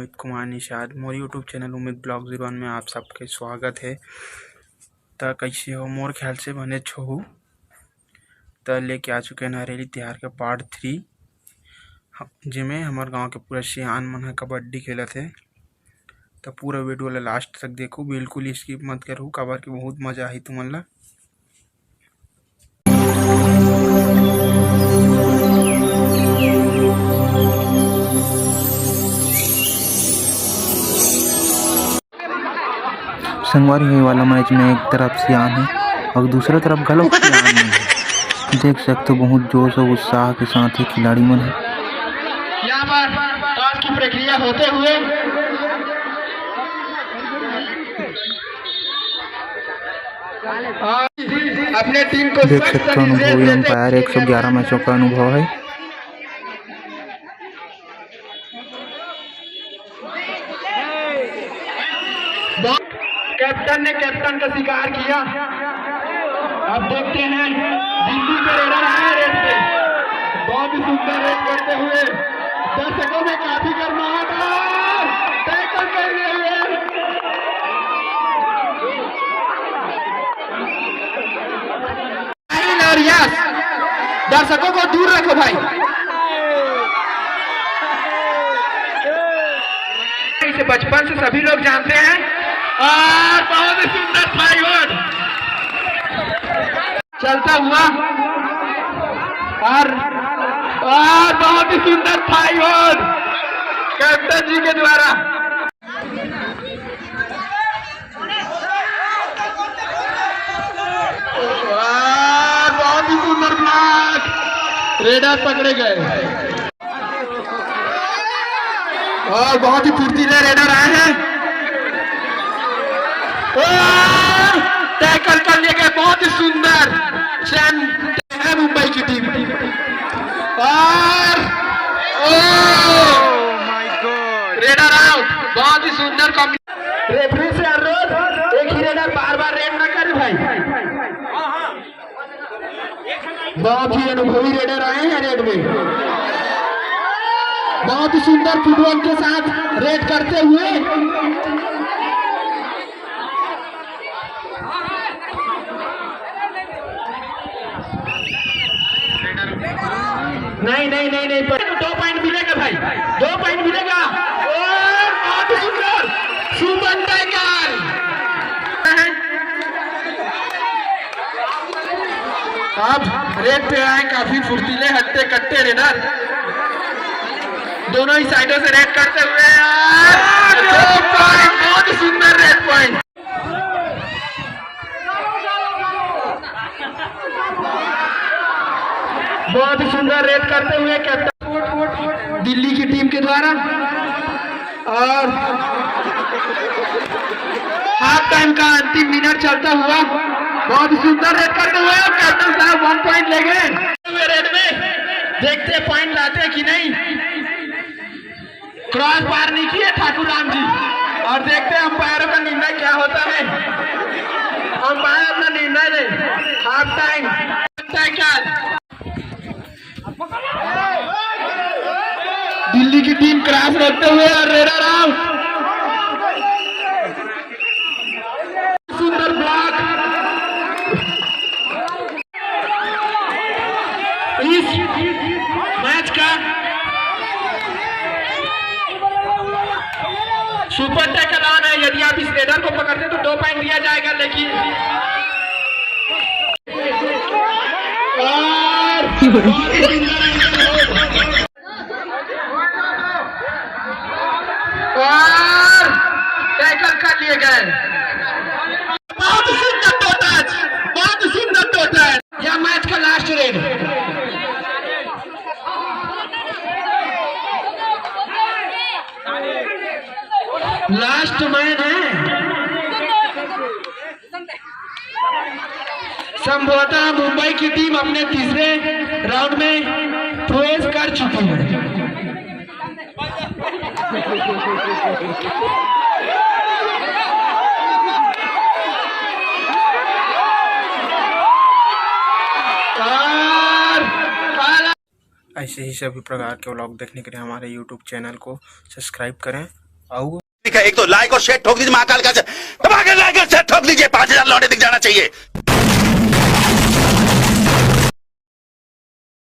उम्मीद कुमार निषाद मोर YouTube channel उम्मीद blog 01 में आप सबके स्वागत है। तो कैसे हो? मोर ख्याल से बने छो तो लेके आ चुके हैं हरेली तिहार के पार्ट 3, जिसमें हमारे गांव के पूरा सियान मन है कबड्डी खेला थे। तो पूरा वीडियो ला लास्ट तक देखो, बिल्कुल स्किप मत करो, काबर की बहुत मजा आई तुमन ला। संगवारी होने वाला मैच में एक तरफ सियान है और दूसरा तरफ गलत सियान है। देख सकते हो बहुत जोश और उत्साह के साथ ही खिलाड़ी मन है। यहाँ पर टॉस की प्रक्रिया होते हुए अपने टीम को देख सकते हो अनुभवी अंपायर 111 मैचों का अनुभव है। कैप्टन ने कैप्टन का शिकार किया। अब देखते हैं दिल्ली के रेडर आए रेड पे, बहुत ही सुंदर रेड करते हुए दर्शकों में काफी गर्माहट टैकल कर रहे हैं। और यस, दर्शकों को दूर रखो भाई। इसे बचपन से सभी लोग जानते हैं और बहुत ही सुंदर फाइवर चलता हुआ और बहुत ही सुंदर फाइवर कैप्टन जी के द्वारा। और बहुत ही सुंदर ब्लॉक, रेडर पकड़े गए और बहुत ही फुर्तीले रेडर आए हैं। टैकल कर लिए गए, बहुत ही सुंदर चैन है मुंबई की टीम। और रेडर आउट, बहुत ही सुंदर रेफरी से अनुरोध, एक ही रेडर बार बार रेड ना करे भाई। बहुत ही अनुभवी रेडर आए हैं रेड में, बहुत ही सुंदर फुटबॉल के साथ रेड करते हुए। नहीं नहीं नहीं नहीं, 2 पॉइंट मिलेगा भाई, 2 पॉइंट मिलेगा। और बहुत सुंदर सुमन टाइगर अब रेड पे आए, काफी फुर्तीले हट्टे कट्टे रेडर, दोनों ही साइडों से रेड करते हुए 2 पॉइंट, बहुत सुंदर रेड पॉइंट। बहुत ही सुंदर रेड करते हुए कैप्टन दिल्ली की टीम के द्वारा। और हाफ टाइम का अंतिम मिनट चलता हुआ बहुत ही सुंदर रेड करते हुए कैप्टन साहब 1 पॉइंट ले गए रेड में। देखते पॉइंट लाते कि नहीं, क्रॉस पार नहीं किए ठाकुर राम जी। और देखते हैं अंपायरों का निर्णय क्या होता है। अंपायर अपना निर्णय दे। हाफ टाइम दिल्ली की टीम क्रॉस रखते हुए और रेडर आउट, सुंदर ब्लॉक। इस मैच का सुपर टैकल ऑन है। यदि आप इस रेडर को पकड़ते तो 2 पॉइंट दिया जाएगा, लेकिन और टैकल कर लिए गए। बहुत सुंदर टो टच, बहुत सुंदर टो टच। यह मैच का लास्ट रेड। लास्ट मैच है, संभवतः मुंबई की टीम अपने तीसरे राउंड में प्रवेश कर चुकी है। ऐसे ही सभी प्रकार के व्लॉग देखने के लिए हमारे यूट्यूब चैनल को सब्सक्राइब करें आओ ठीक है, एक तो लाइक और शेयर ठोक दीजिए, महाकाल का दबा के लाइक और शेयर ठोक दीजिए, 5000 लौटे दिख जाना चाहिए।